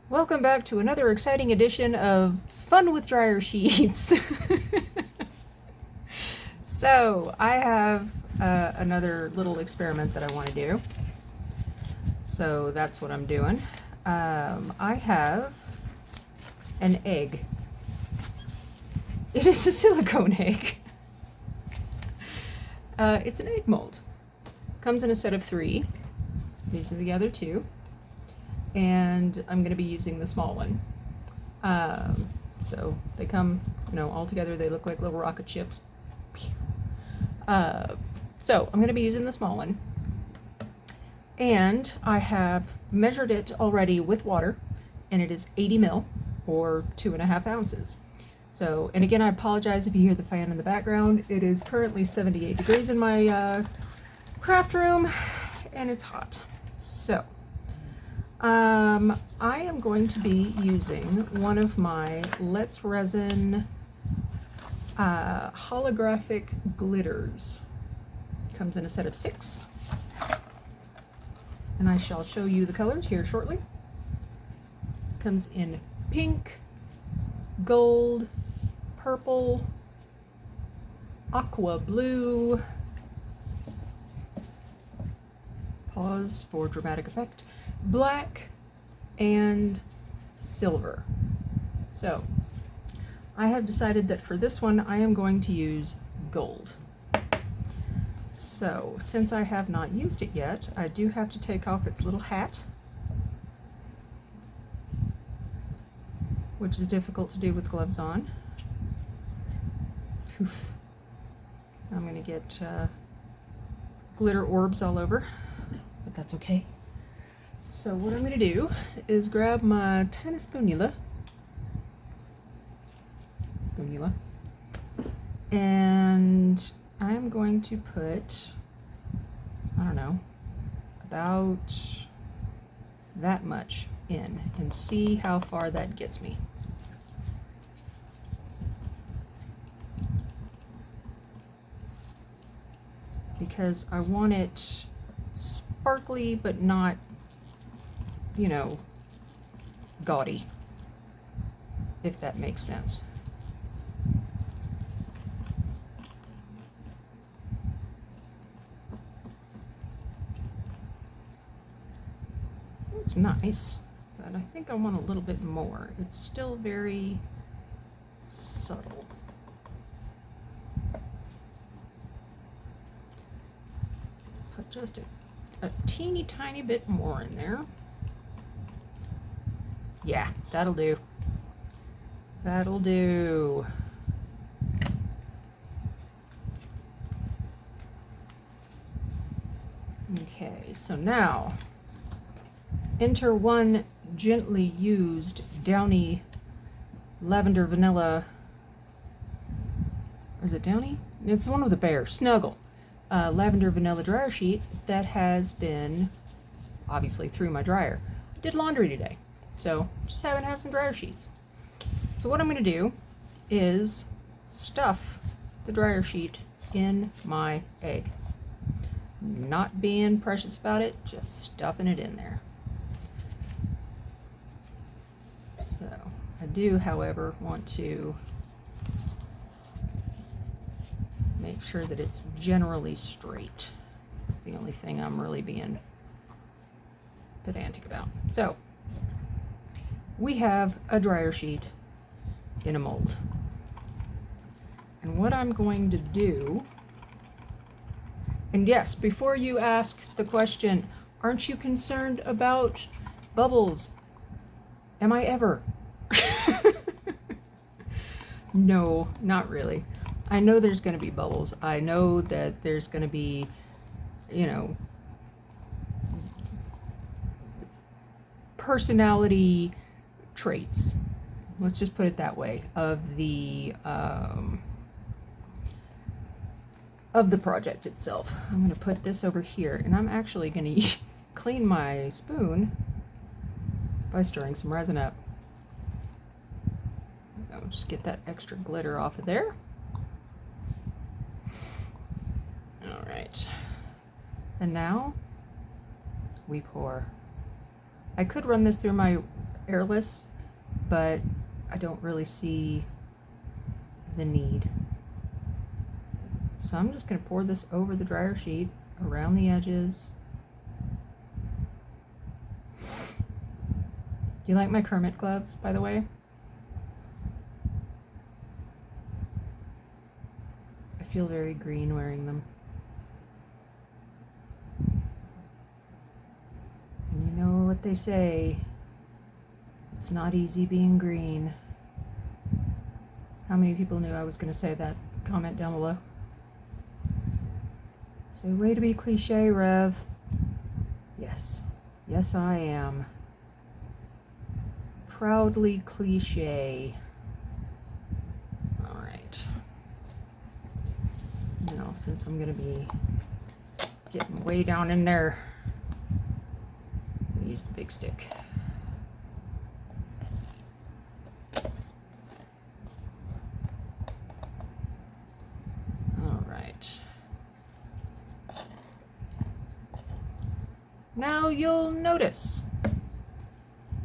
Welcome back to another exciting edition of Fun with Dryer Sheets. So I have another little experiment that I want to do. So that's what I'm doing. I have an egg. It is a silicone egg. It's an egg mold. Comes in a set of 3. These are the other 2. And I'm going to be using the small one. So they come, all together. They look like little rocket ships. So I'm going to be using the small one. And I have measured it already with water, and it is 80 ml or 2.5 ounces. So, and again, I apologize if you hear the fan in the background. It is currently 78 degrees in my craft room, and it's hot. So, I am going to be using one of my Let's Resin holographic glitters. Comes in a set of 6. And I shall show you the colors here shortly. Comes in pink, gold, purple, aqua blue, pause for dramatic effect, black, and silver. So I have decided that for this one I am going to use gold. So since I have not used it yet, I do have to take off its little hat, which is difficult to do with gloves on. Poof. I'm going to get glitter orbs all over, but that's okay. So what I'm going to do is grab my tiny spoonula, and I'm going to put, I don't know, about that much in and see how far that gets me. Because I want it sparkly but not, gaudy, if that makes sense. It's nice, but I think I want a little bit more. It's still very subtle. Put just a teeny tiny bit more in there. Yeah, that'll do. That'll do. Okay, so now enter one gently used downy lavender vanilla. Is it downy? It's the one with the bear. Snuggle. Lavender vanilla dryer sheet that has been obviously through my dryer. I did laundry today, so just haven't had some dryer sheets. So what I'm going to do is stuff the dryer sheet in my egg. Not being precious about it, just stuffing it in there. So I do, however, want to make sure that it's generally straight. That's the only thing I'm really being pedantic about. So we have a dryer sheet in a mold. And what I'm going to do, and yes, before you ask the question, aren't you concerned about bubbles? Am I ever? No, not really. I know there's going to be bubbles. I know that there's going to be, personality traits. Let's just put it that way, of the project itself. I'm going to put this over here, and I'm actually going to clean my spoon by stirring some resin up. I'll just get that extra glitter off of there. All right. And now we pour. I could run this through my airless, but I don't really see the need. So I'm just going to pour this over the dryer sheet, around the edges. Do you like my Kermit gloves, by the way? I feel very green wearing them. And you know what they say, it's not easy being green. How many people knew I was going to say that? Comment down below. Say, way to be cliche, Rev. Yes. Yes, I am. Proudly cliche. Alright. Now, since I'm going to be getting way down in there, I'll use the big stick. Alright. Now you'll notice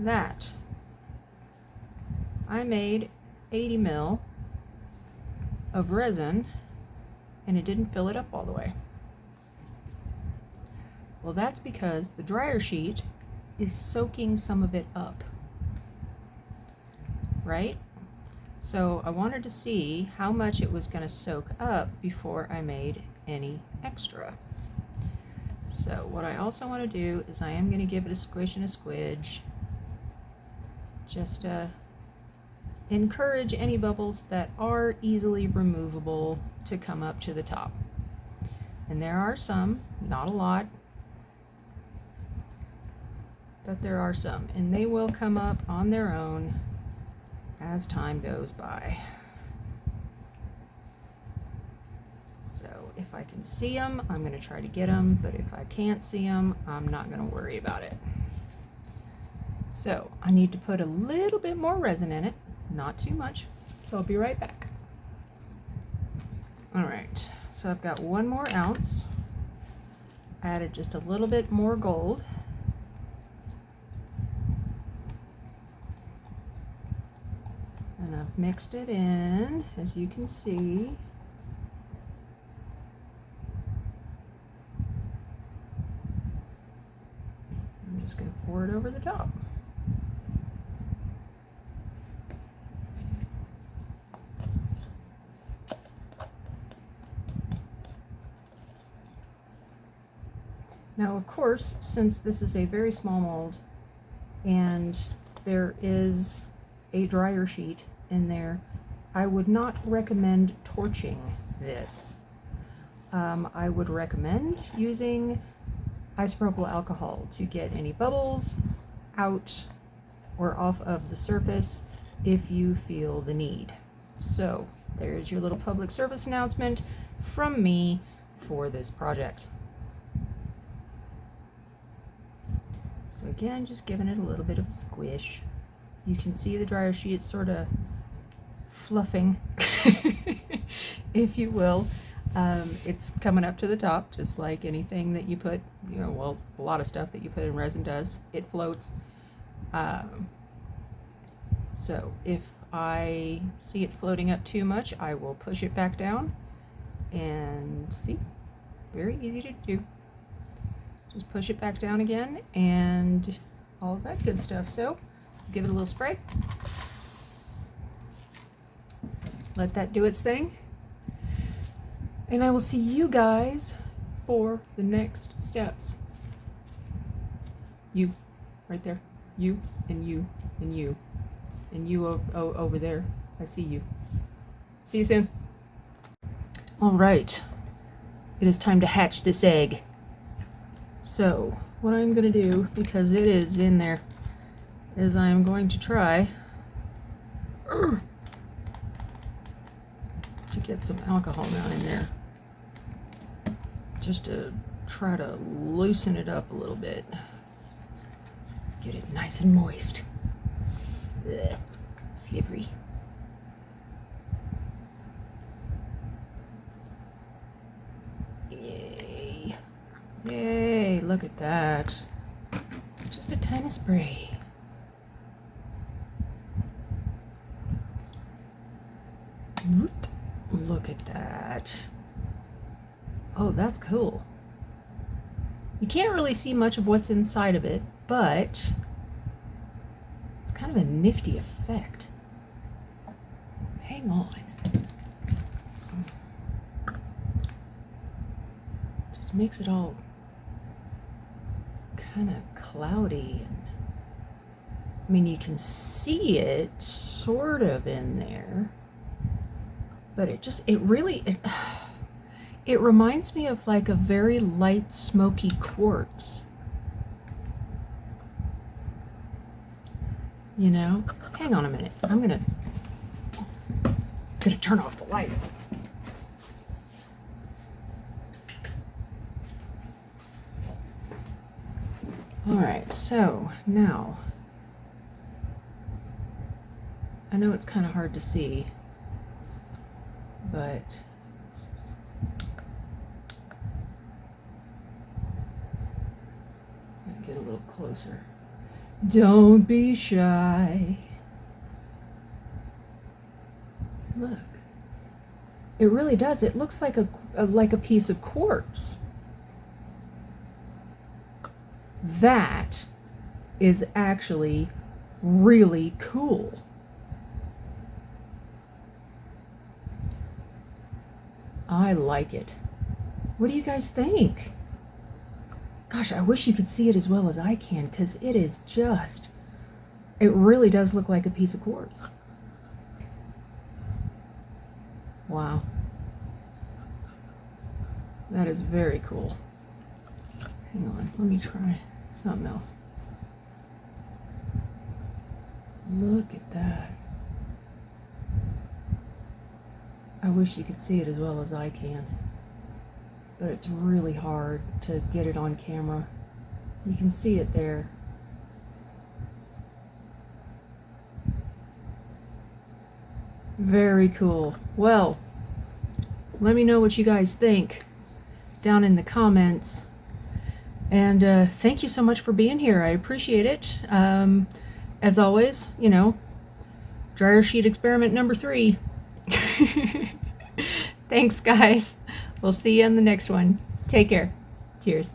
that I made 80 ml of resin and it didn't fill it up all the way. Well, that's because the dryer sheet is soaking some of it up, right? So I wanted to see how much it was going to soak up before I made any extra. So what I also want to do is I am going to give it a squish and a squidge, just to encourage any bubbles that are easily removable to come up to the top. And there are some, not a lot, but there are some, and they will come up on their own as time goes by. So if I can see them, I'm going to try to get them, but if I can't see them, I'm not going to worry about it. So I need to put a little bit more resin in it, not too much, so I'll be right back. Alright, so I've got 1 more ounce. I added just a little bit more gold. And I've mixed it in, as you can see. I'm just going to pour it over the top. Now, of course, since this is a very small mold and there is a dryer sheet in there, I would not recommend torching this. I would recommend using isopropyl alcohol to get any bubbles out or off of the surface if you feel the need. So there's your little public service announcement from me for this project. So again, just giving it a little bit of a squish. You can see the dryer sheet sort of fluffing, if you will. It's coming up to the top, just like anything that you put, you know, well, a lot of stuff that you put in resin does. It floats. So if I see it floating up too much, I will push it back down. And see, very easy to do. Just push it back down again and all of that good stuff. So give it a little spray. Let that do its thing. And I will see you guys for the next steps. You, right there. You, and you, and you. And you over there. I see you. See you soon. All right. It is time to hatch this egg. So, what I'm going to do, because it is in there, is I'm going to try to get some alcohol down in there. Just to try to loosen it up a little bit. Get it nice and moist. Ugh, slippery. Yay. Yay, look at that. Just a tiny spray. Look at that. Oh, that's cool. You can't really see much of what's inside of it, but it's kind of a nifty effect. Hang on. Just makes it all kind of cloudy. And I mean, you can see it sort of in there, but it reminds me of like a very light smoky quartz. You know? Hang on a minute. I'm gonna turn off the light. All right, so now I know it's kind of hard to see, but I'll get a little closer. Don't be shy. Look, it really does. It looks like a piece of quartz. That is actually really cool. I like it. What do you guys think? Gosh, I wish you could see it as well as I can, because it is just, it really does look like a piece of quartz. Wow. That is very cool. Hang on, let me try something else. Look at that. I wish you could see it as well as I can, but it's really hard to get it on camera. You can see it there. Very cool. Well, let me know what you guys think down in the comments. And thank you so much for being here. I appreciate it. As always, you know, dryer sheet experiment number 3. Thanks, guys. We'll see you on the next one. Take care. Cheers.